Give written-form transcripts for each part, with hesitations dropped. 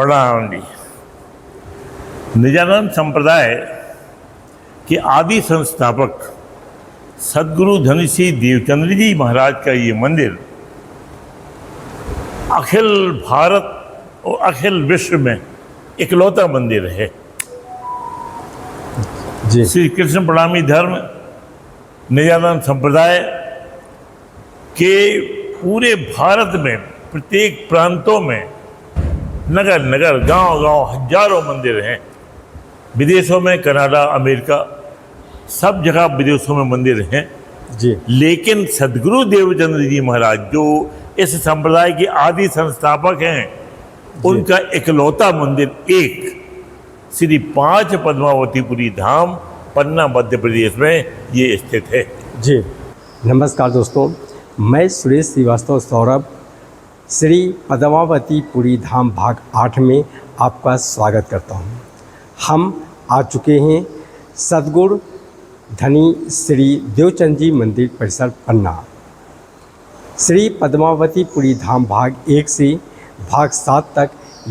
प्रणाम जी। निजानंद संप्रदाय के आदि संस्थापक सदगुरु धनीश्री देवचंद्र जी महाराज का ये मंदिर अखिल भारत और अखिल विश्व में इकलौता मंदिर है। जी श्री कृष्ण प्रणामी धर्म निजानंद संप्रदाय के पूरे भारत में प्रत्येक प्रांतों में नगर नगर गांव गांव हजारों मंदिर हैं। विदेशों में कनाडा अमेरिका सब जगह विदेशों में मंदिर हैं। जी लेकिन सदगुरु देवचंद्र जी महाराज जो इस संप्रदाय के आदि संस्थापक हैं, उनका इकलौता मंदिर एक श्री 5 पद्मावतीपुरी धाम पन्ना मध्य प्रदेश में ये स्थित है। जी नमस्कार दोस्तों, मैं सुरेश श्रीवास्तव सौरभ श्री पद्मावतीपुरी धाम भाग 8 में आपका स्वागत करता हूं। हम आ चुके हैं सदगुरु धनी श्री देवचंद जी मंदिर परिसर पन्ना। श्री पद्मावतीपुरी धाम भाग 1 से भाग 7 तक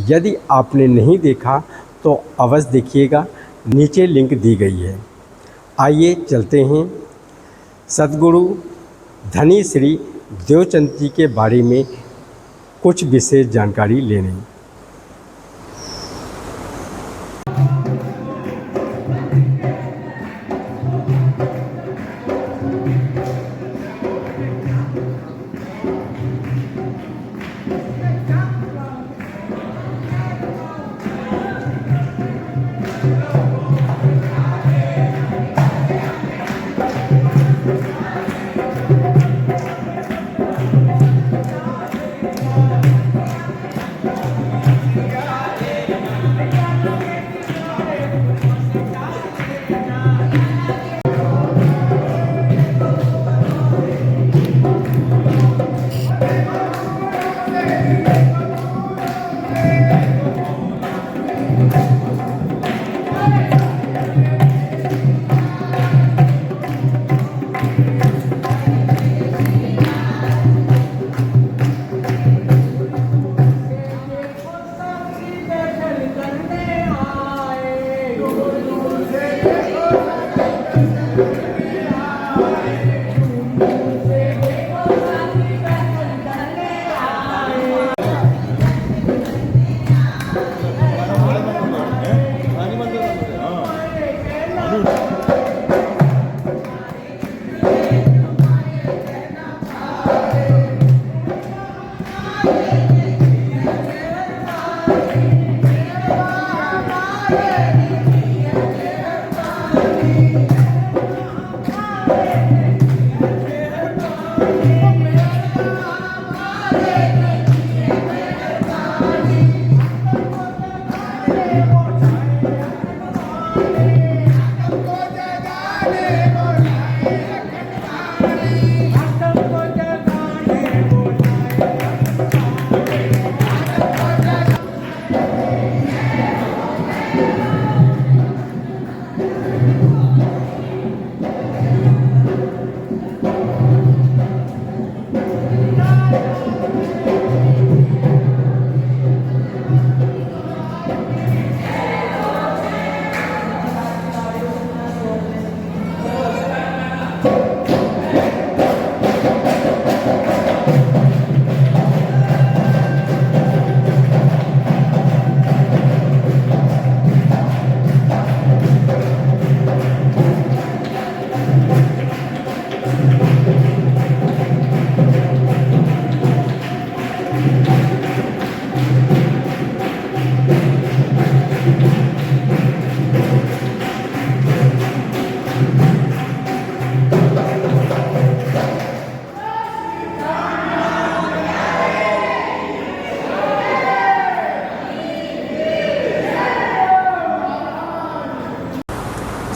यदि आपने नहीं देखा तो अवश्य देखिएगा, नीचे लिंक दी गई है। आइए चलते हैं सदगुरु धनी श्री देवचंद जी के बारे में कुछ विशेष जानकारी लेने।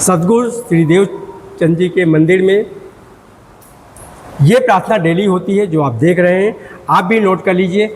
सदगुरु श्री देवचंद जी के मंदिर में ये प्रार्थना डेली होती है जो आप देख रहे हैं, आप भी नोट कर लीजिए।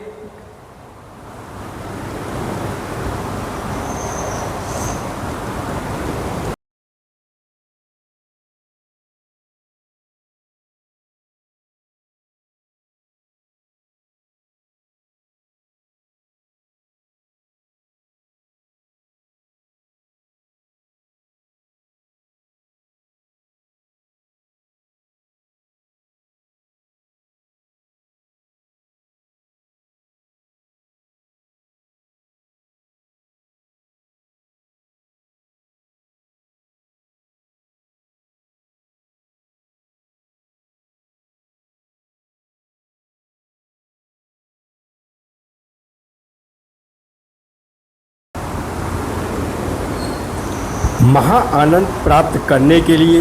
महा आनंद प्राप्त करने के लिए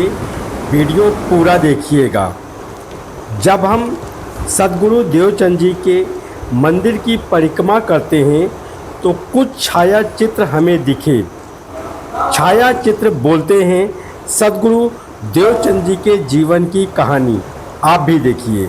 वीडियो पूरा देखिएगा। जब हम सद्गुरु देवचंद जी के मंदिर की परिक्रमा करते हैं तो कुछ छाया चित्र हमें दिखे। छाया चित्र बोलते हैं सद्गुरु देवचंद जी के जीवन की कहानी। आप भी देखिए।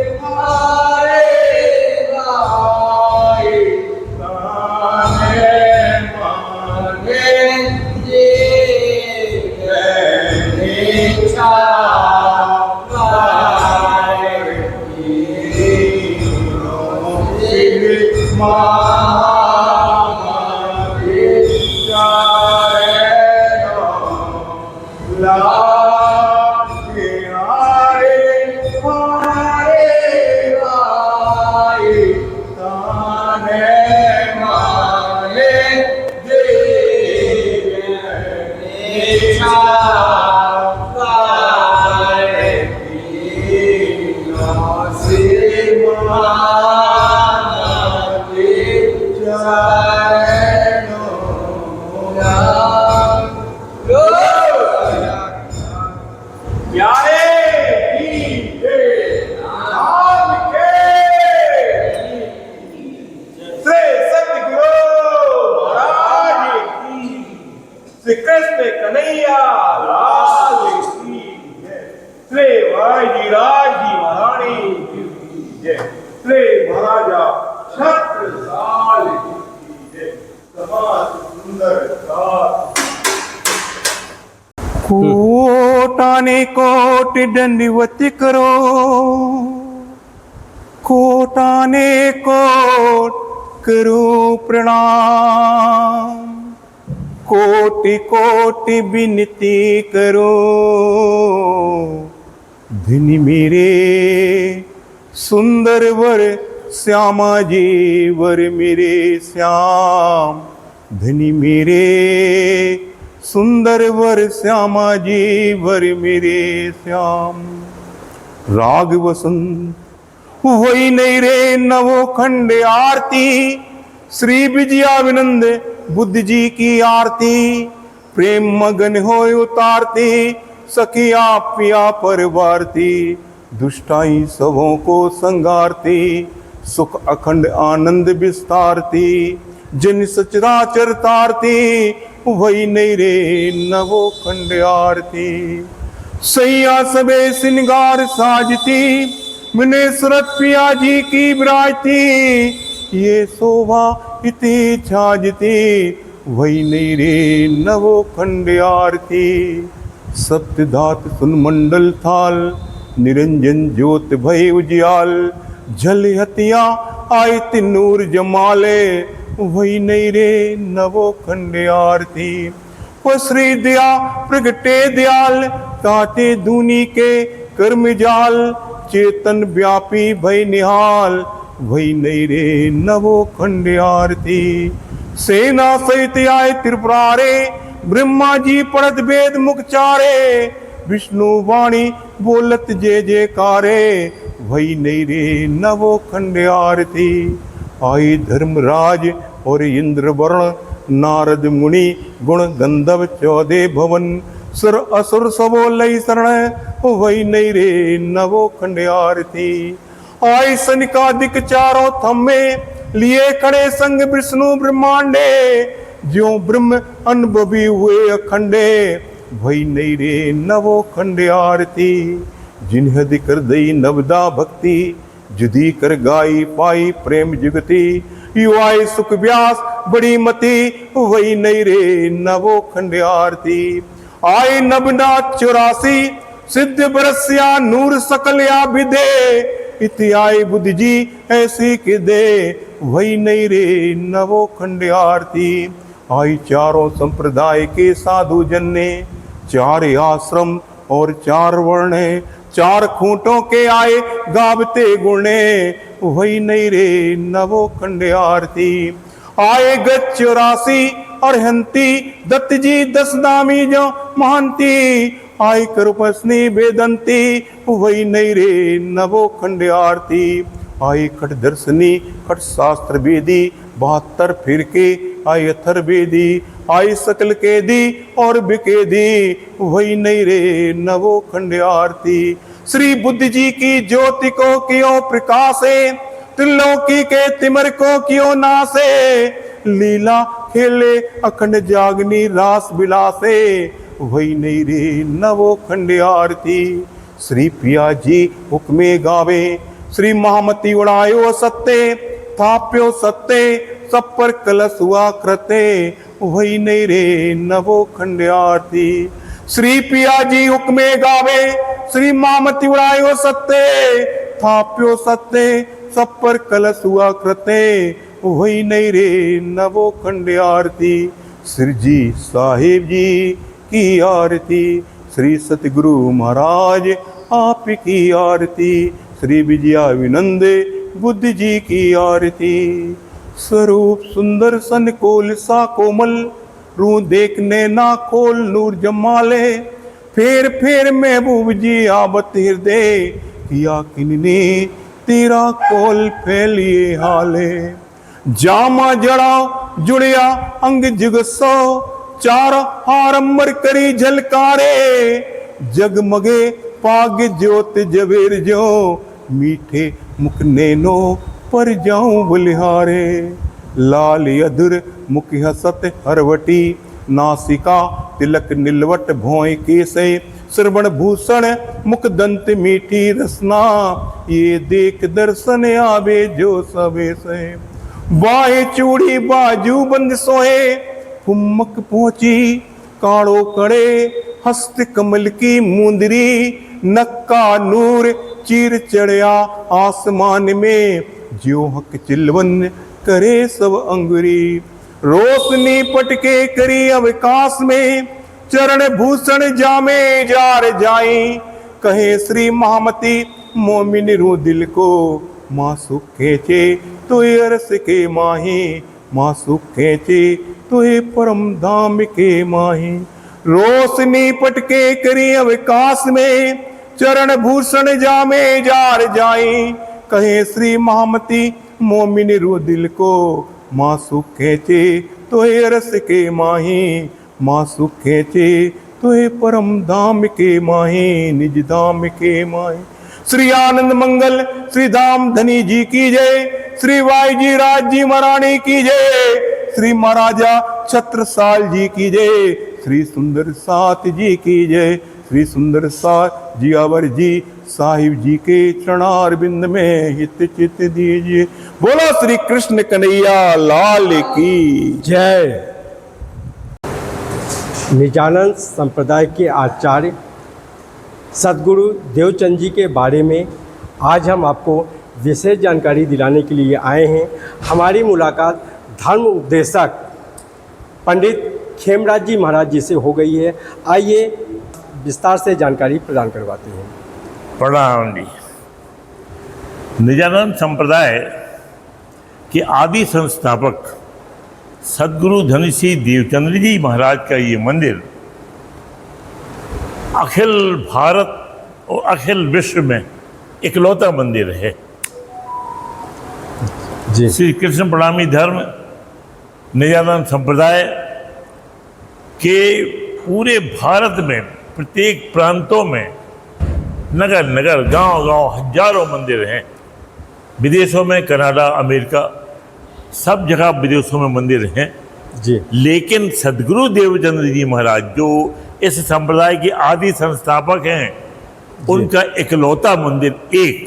महामागे चरणों लागे हारे हारे आए ताने माने श्री कृष्ण कन्हैया लाल की जय। श्री वाजी राज जी महारानी की जय। श्री महाराजा छत्रसाल की जय। समाज सुंदर साथ कोटाने कोट दंडवत करो, कोटाने कोट करो प्रणाम, कोटि कोटि विनती करो, धिनी मेरे सुंदर वर श्यामा जी वर मेरे श्याम, धनी मेरे सुंदर वर श्यामा जी वर मेरे श्याम। राग वसंत वही नहीं रे नवो खंड आरती, श्री विजयाविनंद बुद्ध जी की आरती, प्रेम मगन हो उतारती, सखिया पिया पर वारती, दुष्टाई सबों को संगारती, सुख अखंड आनंद विस्तारती, जिन सचराचर तारती, वही नहीं रे नवो खंड आरती। सैया सबे सिंगार साजती, मिने सुरत पिया जी की विराजती, ये शोभा इति छाजती, वही नहीं रे नवो खंड आरती। सप्तधात सुन मंडल थाल, निरंजन ज्योत भय उजियाल, जल हतिया आय तिनूर जमाले, वही नहीं रे नवो खंड आरती। वो श्री दया प्रगटे दयाल, ताते दूनी के कर्म जाल, चेतन व्यापी भय निहाल, वही नहीं रे नवो खंड आरती। सेना सहित आए त्रिपुरारे, ब्रह्मा जी पढ़त वेद मुख चारे, विष्णु वाणी बोलत जय जयकारे, वही नहीं रे नवो खंड आरती। आई धर्मराज और इंद्र वर्ण, नारद मुनि गुण गंधर्व 14 भवन, सुर असुर सबो लई शरण, वही नहीं रे नवो खंड आरती। आई सनिकादिक चारों थम्मे, लिए खड़े संग विष्णु ब्रह्मांडे, ज्यो ब्रह्म अनुभवी हुए अखंडे, वही नहीं रे नवो खंड आरती। जिन्हद कर दई नवदा भक्ति, जुदी कर गाई पाई प्रेम जुगति, युवाई सुख व्यास बड़ी मति, वही नहीं रे नवो खंड आरती। आए नवनाथ 84 सिद्ध बरसिया नूर सकलिया विदे, इति आए बुद्ध जी ऐसी के दे, वही नहीं रे नवो खंड आरती। आई चारों संप्रदाय के साधु जन्ने, 4 आश्रम और 4 वर्ण, 4 खूंटों के आए गावते गुणे, वही नहीं रे नवो खंड आरती। आए गज 84 और हंती, दत्त जी 10 नामी जो महंती, आई करुपस्नी वेदंती, वही नहीं रे नवो खंड आरती। आई खट दर्शनी खट शास्त्र वेदी, 72 फिर के आई अथर वेदी, आई सकल के दी और बिकेदी, वही नहीं रे नवो खंड आरती। श्री बुद्ध जी की ज्योति को कियो प्रकाशे, त्रिलोकी के तिमर को कियो नासे, लीला खेले अखंड जागनी रास विलासे, वही नहीं रे नवो खंड आरती। श्री पिया जी हुक्मे गावे, श्री महामती उड़ायो सत्ते, थाप्यो सत्ते सब पर कलश हुआ कृते, वही नहीं रे नवो खंड आरती। श्री पिया जी हुक्मे गावे, श्री महामती उड़ायो सत्ते, थाप्यो सत्ते सब पर कलश हुआ कृते, वही नहीं रे नवो खंड आरती। श्री जी साहिब जी की आरती, श्री सतगुरु महाराज आप की आरती, श्री विजयाविनंद बुद्ध जी की आरती। स्वरूप सुंदर सन कोल सा कोमल, रू देखने ना खोल नूर जमाले। फेर फेर महबूब जी आवत हृदय, किया किन्ने तेरा कोल फैलिए हाले। जामा जड़ा जुड़िया अंग जुगसो, चार हार अमर करी झलकारे। जगमगे पाग ज्योत जवेर जो, मीठे मुख नैनो पर जाऊं बलिहारे। लाल अधुर मुख हसत हरवटी, नासिका तिलक नीलवट भोय केसे। श्रवण भूषण मुख दंत मीठी रसना, ये देख दर्शन आवे जो सबे से। बाहें चूड़ी बाजू बंद सोए, फुमक पहुंची काड़ो कड़े। हस्त कमल की मुंदरी, नक्का नूर चीर चढ़या आसमान में। ज्यो हक चिलवन करे सब अंगुरी, रोशनी पटके करी अवकाश में। चरण भूषण जामे जार जाई, कहे श्री महामती मोमिन रू दिल को। माँ सुख खेचे तो अरस के माही, माँ सुख खेचे तो परम धाम के माही। रोशनी पटके करी अवकाश में, चरण भूषण जामे जार जाई। कहे श्री महामती मोमिन रू दिल को। माँ सुख खेचे तो अरस के माही, माँ सुख खेचे तो परम धाम के माही, निज धाम के माही। श्री आनंद मंगल श्री धाम धनी जी की जय, श्री वाई जी राज जी महारानी की जय, श्री महाराजा छत्रसाल जी की जय, श्री सुंदर साथ जी की जय। श्री सुंदर साथ जियावर जी साहिब जी के चरणारविंद में हित चित दीजिए। बोलो श्री कृष्ण कन्हैया लाल की जय। निजानंद संप्रदाय के आचार्य सद्गुरु देवचंद जी के बारे में आज हम आपको विशेष जानकारी दिलाने के लिए आए हैं। हमारी मुलाकात धर्म उपदेशक पंडित खेमराज जी महाराज जी से हो गई है। आइए विस्तार से जानकारी प्रदान करवाते हैं। प्रणाम जी। निजानंद संप्रदाय के आदि संस्थापक सद्गुरु धनीश्री देवचंद्र जी महाराज का ये मंदिर अखिल भारत और अखिल विश्व में इकलौता मंदिर है। जी। श्री कृष्ण प्रणामी धर्म निजानंद संप्रदाय के पूरे भारत में प्रत्येक प्रांतों में नगर नगर गांव गांव हजारों मंदिर हैं। विदेशों में कनाडा अमेरिका सब जगह विदेशों में मंदिर हैं जी। लेकिन सद्गुरु देवचंद्र जी महाराज जो इस संप्रदाय के आदि संस्थापक हैं, उनका इकलौता मंदिर एक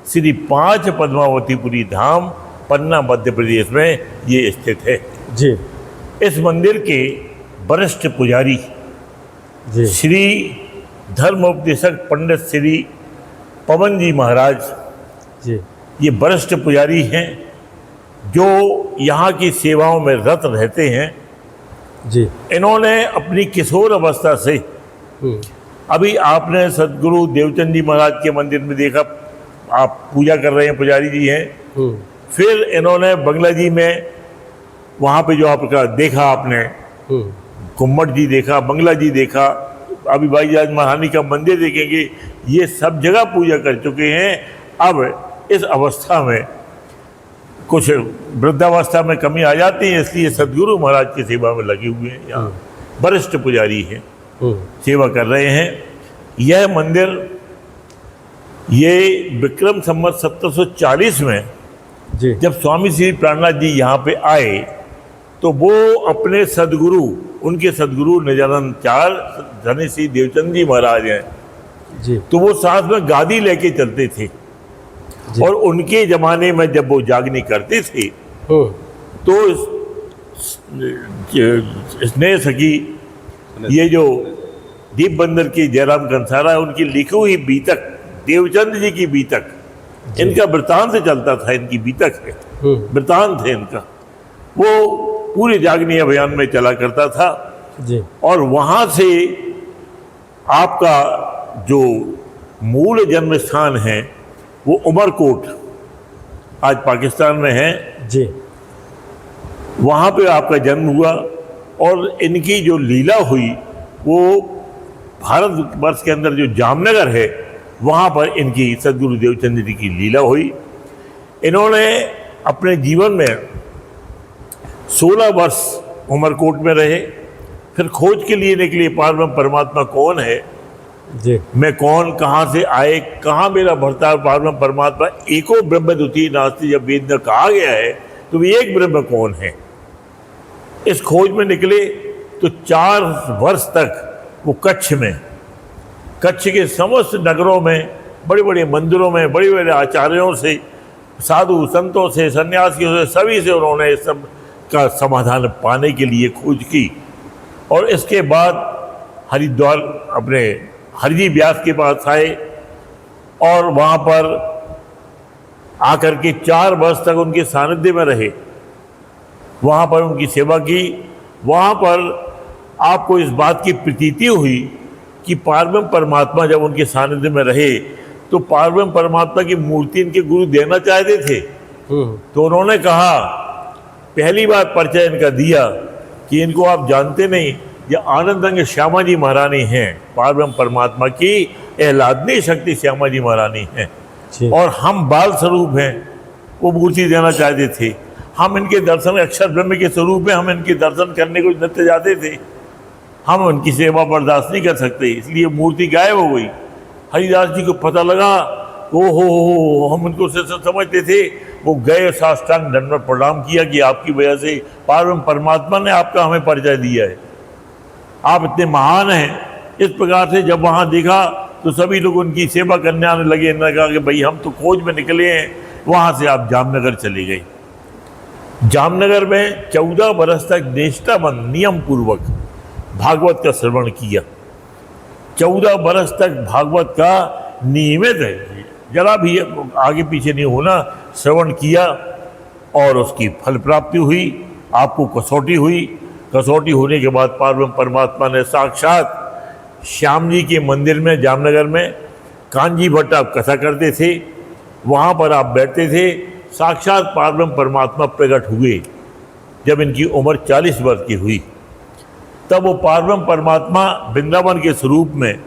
श्री 5 पद्मावतीपुरी धाम पन्ना मध्य प्रदेश में ये स्थित है जी। इस मंदिर के वरिष्ठ पुजारी जी। श्री धर्मोपदेशक पंडित श्री पवन जी महाराज जी। ये वरिष्ठ पुजारी हैं जो यहाँ की सेवाओं में रत रहते हैं जी। इन्होंने अपनी किशोर अवस्था से अभी आपने सद्गुरु देवचंद जी महाराज के मंदिर में देखा, आप पूजा कर रहे हैं, पुजारी जी हैं। फिर इन्होंने बंगला जी में वहाँ पे जो आपका देखा आपने गुम्मट जी देखा, बंगला जी देखा, अभी भाईजाज महारानी का मंदिर देखेंगे। ये सब जगह पूजा कर चुके हैं। अब इस अवस्था में कुछ वृद्धावस्था में कमी आ जाती है, इसलिए सद्गुरु महाराज की सेवा में लगे हुए हैं। यहाँ वरिष्ठ पुजारी हैं, सेवा कर रहे हैं। यह मंदिर ये विक्रम संवत 1740 में जी। जब स्वामी श्री प्राणनाथ जी यहाँ पे आए तो वो अपने सद्गुरु, उनके सद्गुरु निजानंद चार धनीश्री देवचंद जी महाराज हैं जी। तो वो साथ में गादी लेके चलते थे और उनके ज़माने में जब वो जागनी करते थे तो स्नेह सखी ये जो दीप बंदर की जयराम कंसारा है, उनकी लिखी हुई बीतक, देवचंद जी की बीतक, इनका वृतांत चलता था, इनकी बीतक है। वृतांत है इनका, वो पूरे जागनी अभियान में चला करता था। जी। और वहाँ से आपका जो मूल जन्म स्थान है वो उमरकोट आज पाकिस्तान में है, जी। वहाँ पे आपका जन्म हुआ। और इनकी जो लीला हुई वो भारतवर्ष के अंदर जो जामनगर है वहाँ पर इनकी सदगुरु देवचंद जी की लीला हुई। इन्होंने अपने जीवन में 16 वर्ष उमरकोट में रहे, फिर खोज के लिए निकले पारब्रह्म परमात्मा कौन है, जी। मैं कौन, कहाँ से आए, कहाँ मेरा भरता पारब्रह्म परमात्मा, एको ब्रह्म द्वितीय नास्ति जब वेद में कहा गया है तो एक ब्रह्म कौन है। इस खोज में निकले तो 4 वर्ष तक वो कच्छ में, कच्छ के समस्त नगरों में, बड़े बड़े मंदिरों में, बड़े बड़े आचार्यों से, साधु संतों से, सन्यासियों से, सभी से उन्होंने इस सब का समाधान पाने के लिए खोज की। और इसके बाद हरिद्वार अपने हरजी व्यास के पास आए और वहाँ पर आकर के 4 वर्ष तक उनके सानिध्य में रहे, वहाँ पर उनकी सेवा की। वहाँ पर आपको इस बात की प्रतीति हुई कि पारब्रह्म परमात्मा जब उनके सानिध्य में रहे तो पारब्रह्म परमात्मा की मूर्ति इनके गुरु देना चाहते थे। तो उन्होंने कहा, पहली बार परिचय इनका दिया कि इनको आप जानते नहीं, ये आनंदंग श्यामा जी महारानी हैं, पारब्रह्म परमात्मा की एहलादनी शक्ति श्यामा जी महारानी हैं, और हम बाल स्वरूप हैं। वो मूर्ति देना चाहते थे। हम इनके दर्शन, अक्षर ब्रह्म के स्वरूप में हम इनके दर्शन करने को नित्य जाते थे, हम उनकी सेवा बर्दाश्त नहीं कर सकते, इसलिए मूर्ति गायब हो गई। हरिदास जी को पता लगा, ओ हो हम उनको समझते थे। वो गए, साष्टांग दंडवत प्रणाम किया कि आपकी वजह से पारब्रह्म परमात्मा ने आपका हमें परिचय दिया है, आप इतने महान हैं। इस प्रकार से जब वहाँ देखा तो सभी लोग उनकी सेवा करने आने लगे। इन्होंने कहा कि भाई हम तो खोज में निकले हैं। वहाँ से आप जामनगर चले गए। जामनगर में 14 बरस तक निष्ठाबंध नियम पूर्वक भागवत का श्रवण किया। 14 बरस तक भागवत का नियमित है, जरा भी आगे पीछे नहीं होना, श्रवण किया और उसकी फल प्राप्ति हुई। आपको कसौटी हुई। कसौटी होने के बाद पारब्रह्म परमात्मा ने साक्षात श्याम जी के मंदिर में जामनगर में, कांजी भट्ट आप कथा करते थे, वहाँ पर आप बैठते थे, साक्षात पारब्रह्म परमात्मा प्रकट हुए। जब इनकी उम्र 40 वर्ष की हुई तब वो पारब्रह्म परमात्मा वृंदावन के स्वरूप में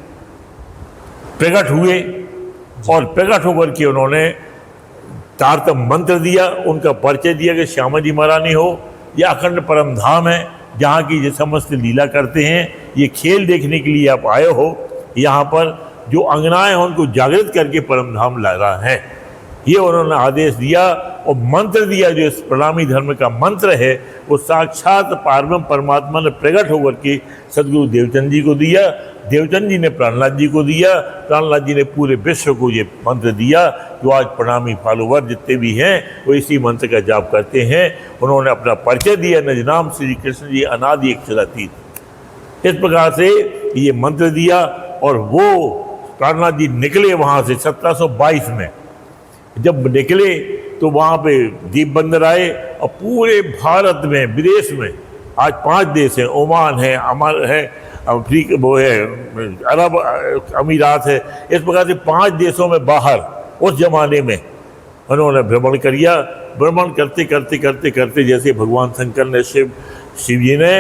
प्रकट हुए और प्रकट होकर के उन्होंने तारतम मंत्र दिया, उनका परिचय दिया कि श्यामा जी महारानी हो, यह अखंड परम धाम है जहाँ की ये समस्त लीला करते हैं। ये खेल देखने के लिए आप आए हो, यहाँ पर जो अंगनाएं हैं उनको जागृत करके परम धाम ला रहा है। ये उन्होंने आदेश दिया और मंत्र दिया। जो इस प्रणामी धर्म का मंत्र है वो साक्षात पारब्रह्म परमात्मा ने प्रकट होकर के सदगुरु देवचंद जी को दिया। देवचंद जी ने प्राणनाथ जी को दिया। प्राणनाथ जी ने पूरे विश्व को ये मंत्र दिया। जो आज प्रणामी फॉलोवर जितने भी हैं वो इसी मंत्र का जाप करते हैं। उन्होंने अपना परिचय दिया, निज नाम श्री कृष्ण जी अनादि अक्षरातीत। इस प्रकार से ये मंत्र दिया और वो प्राणनाथ जी निकले वहाँ से 1722 में। जब निकले तो वहाँ पे दीप बंदर आए और पूरे भारत में, विदेश में, आज 5 देश हैं, ओमान है, अमर है, अफ्रीका, वो है अरब अमीरात है। इस प्रकार से 5 देशों में बाहर उस जमाने में उन्होंने भ्रमण किया। भ्रमण करते करते करते करते जैसे भगवान शंकर ने, शिव जी ने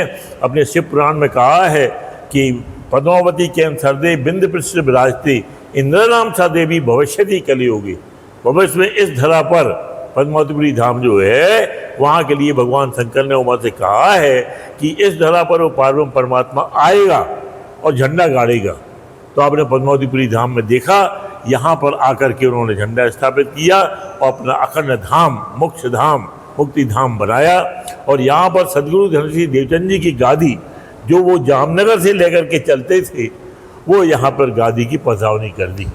अपने शिव पुराण में कहा है कि पद्मावती के सरदे बिंद पृष्ठ विराजते इंद्र नाम सा देवी भविष्यति कलियोगी। भविष्य में इस धरा पर पद्मावतीपुरी धाम जो है वहाँ के लिए भगवान शंकर ने उमा से कहा है कि इस धरा पर वो पारब्रह्म परमात्मा आएगा और झंडा गाड़ेगा। तो आपने पद्मावतीपुरी धाम में देखा, यहाँ पर आकर के उन्होंने झंडा स्थापित किया और अपना अखंड धाम, मोक्ष धाम, मुक्ति धाम बनाया। और यहाँ पर सदगुरु धनश्री देवचंद जी की गादी जो वो जामनगर से लेकर के चलते थे वो यहाँ पर गादी की पधरावनी कर दी।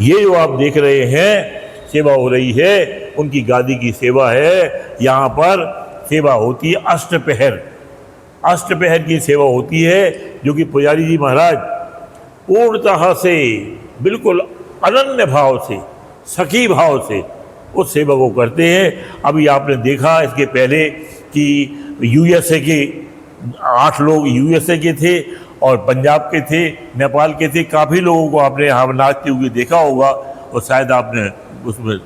ये जो आप देख रहे हैं सेवा हो रही है, उनकी गादी की सेवा है। यहाँ पर सेवा होती है अष्टपहर। अष्टपहर की सेवा होती है जो कि पुजारी जी महाराज पूर्णतः से, बिल्कुल अनन्य भाव से, सखी भाव से उस सेवा को करते हैं। अभी आपने देखा इसके पहले कि यूएसए के 8 लोग यूएसए के थे और पंजाब के थे, नेपाल के थे, काफ़ी लोगों को आपने यहाँ नाचते हुए देखा होगा और शायद आपने उसमें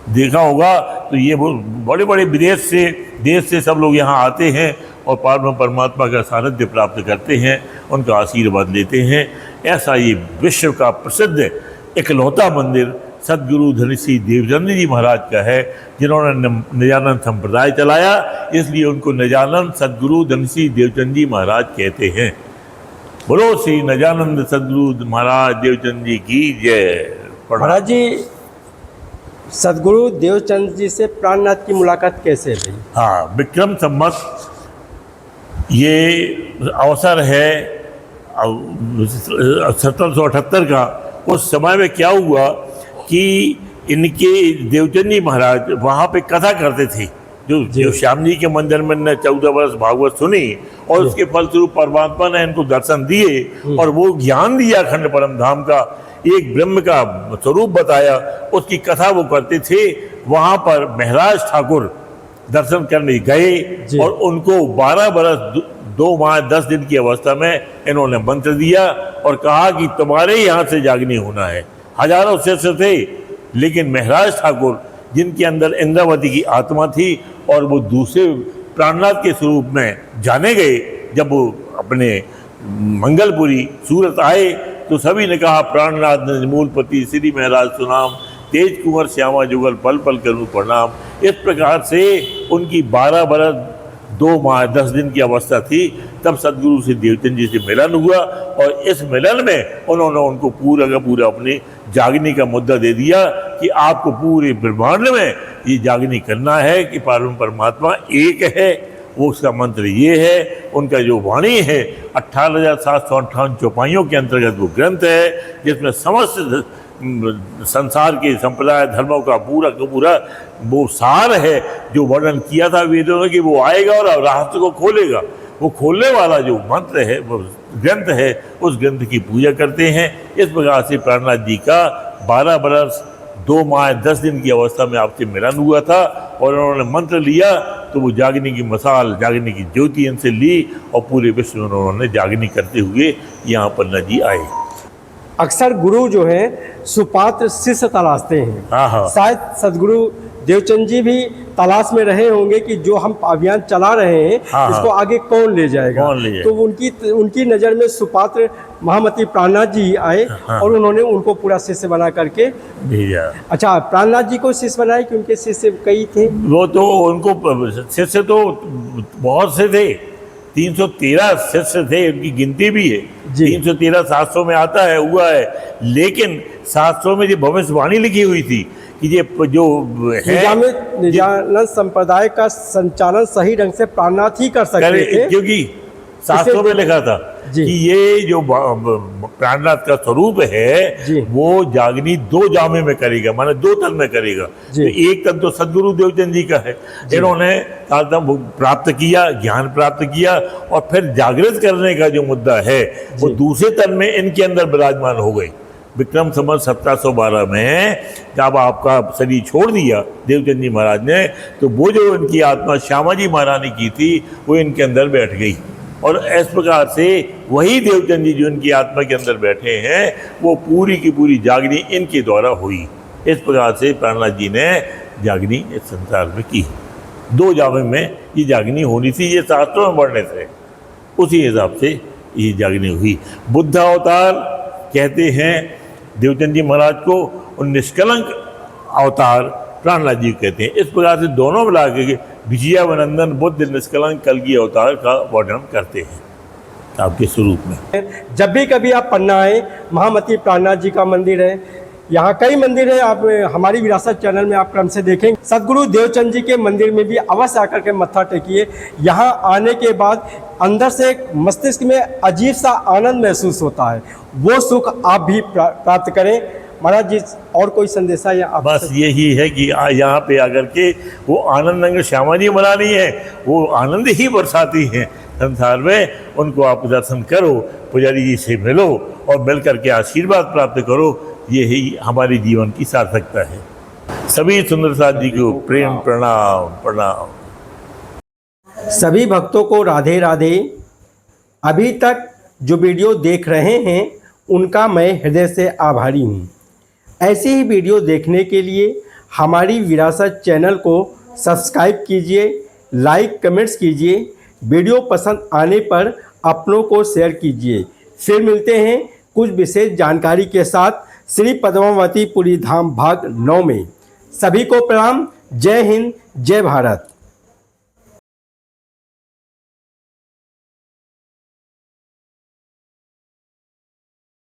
देखा होगा। तो ये बड़े बड़े विदेश से देश से सब लोग यहाँ आते हैं और परमात्मा का सानिध्य प्राप्त करते हैं, उनका आशीर्वाद लेते हैं। ऐसा ये विश्व का प्रसिद्ध इकलौता मंदिर सदगुरु धनश्री देवचंद जी महाराज का है, जिन्होंने निजानंद संप्रदाय चलाया, इसलिए उनको निजानंद सदगुरु धनश्री देवचंद जी महाराज कहते हैं। बोलो श्री निजानंद सदगुरु महाराज देवचंद जी की जय। महाराज जी, सदगुरु देवचंद जी से प्राणनाथ की मुलाकात कैसे हुई? हाँ, विक्रम संवत ये अवसर है 1778 का। उस समय में क्या हुआ कि इनके देवचंद जी महाराज वहाँ पे कथा करते थे, जो श्याम जी के मंदिर में ने 14 वर्ष भागवत सुनी और उसके फलस्वरूप परमात्मा ने इनको दर्शन दिए और वो ज्ञान दिया अखंड परम धाम का, एक ब्रह्म का स्वरूप बताया, उसकी कथा वो करते थे। वहाँ पर महराज ठाकुर दर्शन करने गए और उनको 12 बरस 2 माह 10 दिन की अवस्था में इन्होंने मंत्र दिया और कहा कि तुम्हारे यहाँ से जागनी होना है। हजारों शिष्य थे, लेकिन महराज ठाकुर जिनके अंदर इंद्रावती की आत्मा थी और वो दूसरे प्राणनाथ के स्वरूप में जाने गए, जब वो अपने मंगलपुरी सूरत आए तो सभी ने कहा प्राणनाथ मूलपति श्री महाराज सुनाम, तेज कुंवर श्यामा जुगल पल पल करूँ प्रणाम। इस प्रकार से उनकी 12 बरस 2 माह 10 दिन की अवस्था थी, तब सदगुरु से देवचंद जी से मिलन हुआ और इस मिलन में उन्होंने उनको पूरा का पूरा अपने जागने का मुद्दा दे दिया कि आपको पूरे ब्रह्मांड में ये जागनी करना है कि परमात्मा एक है। वो उसका मंत्र ये है, उनका जो वाणी है 18,758 चौपाइयों के अंतर्गत वो ग्रंथ है, जिसमें समस्त संसार के संप्रदाय धर्मों का पूरा वो सार है जो वर्णन किया था वेदों ने कि वो आएगा और रहस्य को खोलेगा। वो खोलने वाला जो मंत्र है, वो ग्रंथ है, उस ग्रंथ की पूजा करते हैं। इस प्रकार से प्राणनाथ जी का 12 बरस 2 माह 10 दिन की अवस्था में आपसे मिलन हुआ था और उन्होंने मंत्र लिया तो वो जागने की मसाल, जागने की ज्योति इनसे ली और पूरे विश्व में उन्होंने जागनी करते हुए यहाँ पन्ना जी आए। अक्सर गुरु जो है सुपात्र शिष्य तलाशते हैं। हाँ। शायद सदगुरु देवचंद जी भी तलाश में रहे होंगे कि जो हम अभियान चला रहे हैं इसको आगे कौन ले जाएगा। तो उनकी नज़र में सुपात्र महामती प्राणनाथ जी आए और उन्होंने उनको पूरा शिष्य बना करके भेजा। अच्छा, प्राणनाथ जी को शिष्य बनाए कि उनके शिष्य कई थे? वो तो उनको शिष्य तो बहुत से थे, 313 शिष्य थे, उनकी गिनती भी है। 313 700 में आता है, हुआ है, लेकिन 700 में जो भविष्यवाणी लिखी हुई थी कि ये जो है निजानंद संप्रदाय का संचालन सही ढंग से प्राणनाथ ही कर सकते थे, क्योंकि 700 में लिखा था कि ये जो प्राणनाथ का स्वरूप है वो जागनी 2 जामे में करेगा, माने 2 तन में करेगा। तो एक तन तो सदगुरु देवचंद जी का है, इन्होंने प्राप्त किया, ज्ञान प्राप्त किया और फिर जागृत करने का जो मुद्दा है वो दूसरे तन में इनके अंदर विराजमान हो गई। विक्रम संवत 1712 में जब आपका शरीर छोड़ दिया देवचंद जी महाराज ने, तो वो जो इनकी आत्मा श्यामा जी महारानी की थी वो इनके अंदर बैठ गई और इस प्रकार से वही देवचंद जी जो इनकी आत्मा के अंदर बैठे हैं वो पूरी की पूरी जागनी इनके द्वारा हुई। इस प्रकार से प्राणनाथ जी ने जागनी इस संसार में की। 2 जामे में ये जागनी होनी थी, ये शास्त्रों में वर्णित है, उसी हिसाब से ये जागनी हुई। बुद्ध अवतार कहते हैं देवचंद जी महाराज को, और निष्कलंक अवतार प्राणनाथ जी कहते हैं। इस प्रकार से दोनों मिला के विजयावनंदन बुद्ध निष्कलंक कलगी अवतार का वर्णन करते हैं आपके स्वरूप में। जब भी कभी आप पन्ना आए, महामती प्राणनाथ जी का मंदिर है, यहाँ कई मंदिर है, आप हमारी विरासत चैनल में आप क्रम से देखेंगे। सदगुरु देवचंद जी के मंदिर में भी अवश्य आकर के मत्था टेकिए। यहाँ आने के बाद अंदर से एक मस्तिष्क में अजीब सा आनंद महसूस होता है, वो सुख आप भी प्राप्त करें। महाराज जी, और कोई संदेशा या आप? बस यही है कि यहाँ पे आकर के वो आनंद अंग श्यामा जी मनानी है, वो आनंद ही बरसाती हैं संसार में। उनको आप दर्शन करो, पुजारी जी से मिलो और मिल करके आशीर्वाद प्राप्त करो, यही हमारे जीवन की सार्थकता है। सभी सुंदरसा जी को प्रेम प्रणाम प्रणाम। सभी भक्तों को राधे राधे। अभी तक जो वीडियो देख रहे हैं उनका मैं हृदय से आभारी हूँ। ऐसे ही वीडियो देखने के लिए हमारी विरासत चैनल को सब्सक्राइब कीजिए, लाइक कमेंट्स कीजिए, वीडियो पसंद आने पर अपनों को शेयर कीजिए। फिर मिलते हैं कुछ विशेष जानकारी के साथ श्री पद्मावती पुरी धाम भाग 9 में। सभी को प्रणाम। जय हिंद, जय भारत।